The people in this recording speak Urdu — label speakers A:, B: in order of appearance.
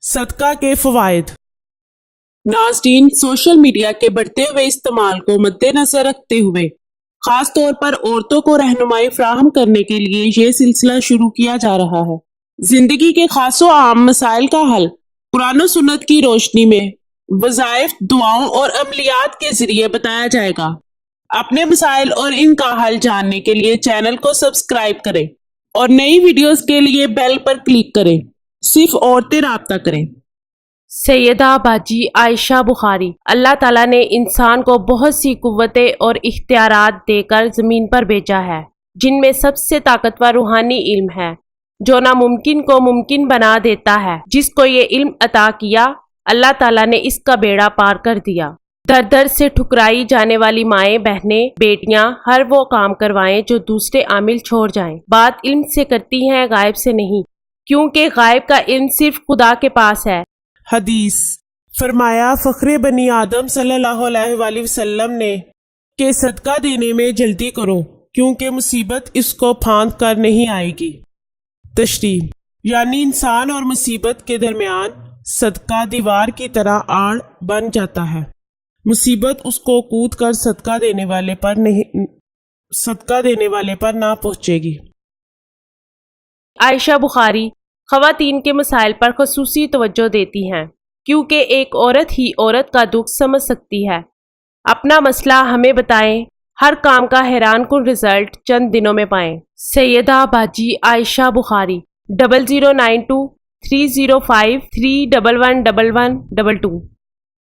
A: صدقہ کے فوائد۔ ناظرین، سوشل میڈیا کے بڑھتے ہوئے استعمال کو مد نظر رکھتے ہوئے خاص طور پر عورتوں کو رہنمائی فراہم کرنے کے لیے یہ سلسلہ شروع کیا جا رہا ہے۔ زندگی کے خاص و عام مسائل کا حل قرآن و سنت کی روشنی میں وظائف، دعاؤں اور عملیات کے ذریعے بتایا جائے گا۔ اپنے مسائل اور ان کا حل جاننے کے لیے چینل کو سبسکرائب کریں اور نئی ویڈیوز کے لیے بیل پر کلک کریں۔ صرف عورتیں رابطہ کریں۔
B: سیدہ باجی عائشہ بخاری۔ اللہ تعالیٰ نے انسان کو بہت سی قوتیں اور اختیارات دے کر زمین پر بھیجا ہے، جن میں سب سے طاقتور روحانی علم ہے، جو ناممکن کو ممکن بنا دیتا ہے۔ جس کو یہ علم عطا کیا، اللہ تعالیٰ نے اس کا بیڑا پار کر دیا۔ در در سے ٹھکرائی جانے والی مائیں، بہنیں، بیٹیاں ہر وہ کام کروائیں جو دوسرے عامل چھوڑ جائیں۔ بات علم سے کرتی ہیں، غائب سے نہیں، کیونکہ غائب کا علم صرف خدا کے پاس ہے۔
A: حدیث فرمایا، فخر بنی آدم صلی اللہ علیہ وآلہ وسلم نے کہ صدقہ دینے میں جلدی کرو، کیونکہ مصیبت اس کو پھاند کر نہیں آئے گی۔ تشریح یعنی انسان اور مصیبت کے درمیان صدقہ دیوار کی طرح آڑ بن جاتا ہے۔ مصیبت اس کو کود کر صدقہ دینے والے پر نہ پہنچے گی۔
B: عائشہ بخاری خواتین کے مسائل پر خصوصی توجہ دیتی ہیں، کیونکہ ایک عورت ہی عورت کا دکھ سمجھ سکتی ہے۔ اپنا مسئلہ ہمیں بتائیں، ہر کام کا حیران کن رزلٹ چند دنوں میں پائیں۔ سیدہ باجی عائشہ بخاری 0092 305 3111122